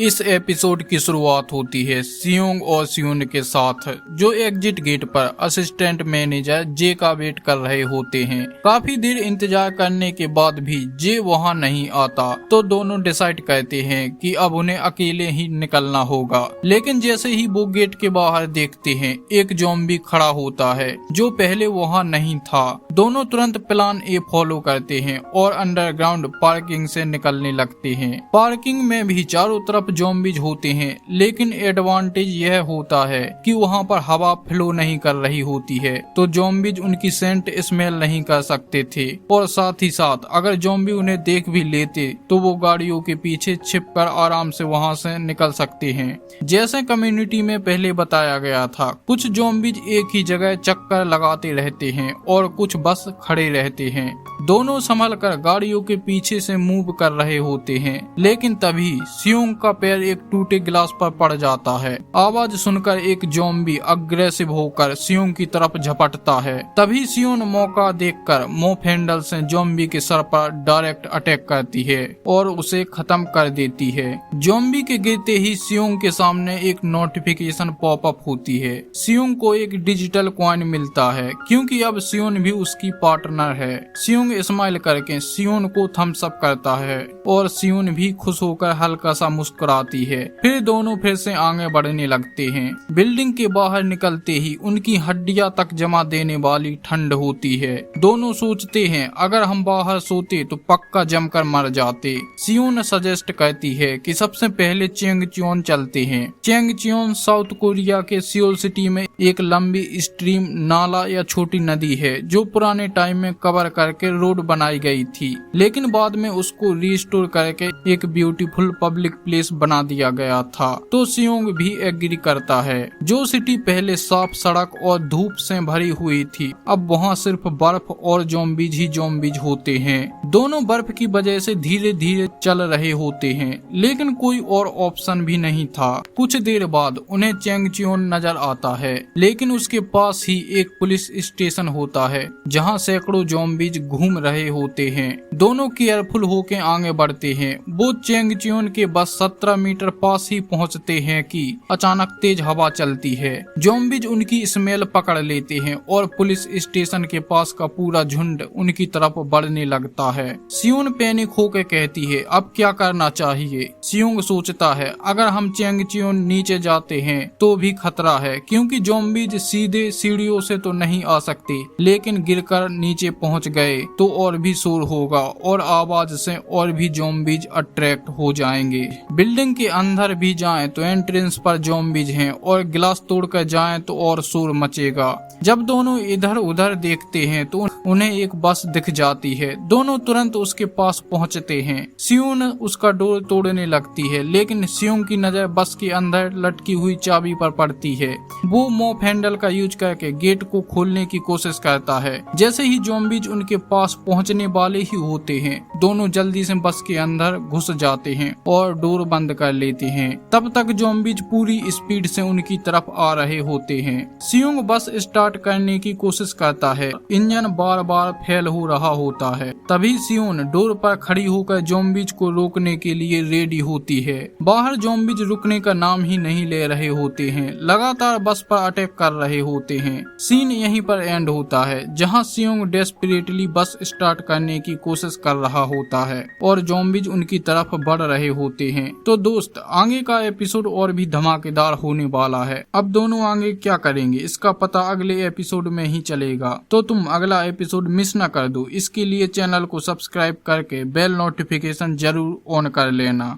इस एपिसोड की शुरुआत होती है सियोंग और सियोन के साथ, जो एग्जिट गेट पर असिस्टेंट मैनेजर जे का वेट कर रहे होते हैं। काफी देर इंतजार करने के बाद भी जे वहां नहीं आता, तो दोनों डिसाइड करते हैं कि अब उन्हें अकेले ही निकलना होगा। लेकिन जैसे ही वो गेट के बाहर देखते हैं, एक ज़ॉम्बी खड़ा होता है जो पहले वहां नहीं था। दोनों तुरंत प्लान ए फॉलो करते हैं और अंडरग्राउंड पार्किंग से निकलने लगते हैं। पार्किंग में भी चारों तरफ ज़ॉम्बीज होते हैं, लेकिन एडवांटेज यह होता है कि वहां पर हवा फ्लो नहीं कर रही होती है, तो ज़ॉम्बीज उनकी सेंट स्मेल नहीं कर सकते थे। और साथ ही साथ अगर ज़ॉम्बी उन्हें देख भी लेते तो वो गाड़ियों के पीछे छिपकर आराम से वहां से निकल सकते हैं। जैसे कम्युनिटी में पहले बताया गया था, कुछ ज़ॉम्बीज एक ही जगह चक्कर लगाते रहते हैं और कुछ बस खड़े रहते हैं। दोनों संभल कर गाड़ियों के पीछे से मूव कर रहे होते हैं, लेकिन तभी सियोंग का पैर एक टूटे गिलास पर पड़ जाता है। आवाज सुनकर एक ज़ॉम्बी अग्रेसिव होकर सियोंग की तरफ झपटता है। तभी सियोन मौका देखकर मोफेंडल से ज़ॉम्बी के सर पर डायरेक्ट अटैक करती है और उसे खत्म कर देती है। ज़ॉम्बी के गिरते ही सियोंग के सामने एक नोटिफिकेशन पॉपअप होती है। सियोंग को एक डिजिटल कॉइन मिलता है, क्योंकि अब सियोन भी उसकी पार्टनर है। सियोंग स्माइल करके सियोन को थम्स अप करता है और सियोन भी खुश होकर हल्का सा मुस्कुराती है। फिर दोनों फिर से आगे बढ़ने लगते हैं। बिल्डिंग के बाहर निकलते ही उनकी हड्डियां तक जमा देने वाली ठंड होती है। दोनों सोचते हैं अगर हम बाहर सोते तो पक्का जमकर मर जाते। सियोन सजेस्ट करती है कि सबसे पहले चेंगच्योन चलते हैं। चेंगच्योन साउथ कोरिया के सियोल सिटी में एक लंबी स्ट्रीम, नाला या छोटी नदी है, जो पुराने टाइम में कवर करके रोड बनाई गई थी, लेकिन बाद में उसको रिस्टोर करके एक ब्यूटीफुल पब्लिक प्लेस बना दिया गया था। तो सियोंग भी एग्री करता है। जो सिटी पहले साफ सड़क और धूप से भरी हुई थी, अब वहाँ सिर्फ बर्फ और ज़ॉम्बीज ही ज़ॉम्बीज होते हैं। दोनों बर्फ की वजह से धीरे धीरे चल रहे होते हैं, लेकिन कोई और ऑप्शन भी नहीं था। कुछ देर बाद उन्हें चेंगच्योन नजर आता है, लेकिन उसके पास ही एक पुलिस स्टेशन होता है, जहाँ सैकड़ों ज़ॉम्बीज घूम रहे होते हैं। दोनों केयरफुल होके आगे बढ़ते हैं। वो चेंगच्योन के बस 17 मीटर पास ही पहुंचते हैं कि अचानक तेज हवा चलती है। ज़ॉम्बीज उनकी स्मेल पकड़ लेते हैं और पुलिस स्टेशन के पास का पूरा झुंड उनकी तरफ बढ़ने लगता है। सियोन पैनिक होकर कहती है अब क्या करना चाहिए। सियोंग सोचता है अगर हम चेंगच्योन नीचे जाते हैं तो भी खतरा है, क्योंकि ज़ॉम्बीज सीधे सीढ़ियों से तो नहीं आ सकते, लेकिन गिरकर नीचे पहुंच गए तो और भी शोर होगा और आवाज से और भी ज़ॉम्बीज अट्रैक्ट हो जाएंगे। बिल्डिंग के अंदर भी जाएं तो एंट्रेंस पर ज़ॉम्बीज हैं और गिलास तोड़कर जाएं तो और शोर मचेगा। जब दोनों इधर उधर देखते हैं तो उन्हें एक बस दिख जाती है। दोनों तुरंत उसके पास पहुंचते हैं। सियोन उसका डोर तोड़ने लगती है, लेकिन सियोंग की नजर बस के अंदर लटकी हुई चाबी पर पड़ती है। वो मॉप हैंडल का यूज करके गेट को खोलने की कोशिश करता है। जैसे ही ज़ॉम्बीज उनके पास पहुंचने वाले ही होते हैं, दोनों जल्दी से बस के अंदर घुस जाते हैं और डोर बंद कर लेते हैं। तब तक ज़ॉम्बीज पूरी स्पीड से उनकी तरफ आ रहे होते हैं। सियोंग बस स्टार्ट करने की कोशिश करता है। इंजन बार बार फेल हो रहा होता है। तभी सियोन डोर पर खड़ी होकर ज़ॉम्बीज को रोकने के लिए रेडी होती है। बाहर ज़ॉम्बीज रुकने का नाम ही नहीं ले रहे होते हैं, लगातार बस पर अटैक कर रहे होते हैं। सीन यहीं पर एंड होता है, जहां सियोंग डेस्परेटली बस स्टार्ट करने की कोशिश कर रहा होता है और ज़ॉम्बीज उनकी तरफ बढ़ रहे होते हैं। तो दोस्त, आगे का एपिसोड और भी धमाकेदार होने वाला है। अब दोनों आगे क्या करेंगे इसका पता अगले एपिसोड में ही चलेगा, तो तुम अगला एपिसोड मिस न कर दो। इसके लिए चैनल को सब्सक्राइब करके बेल नोटिफिकेशन जरूर ऑन कर लेना।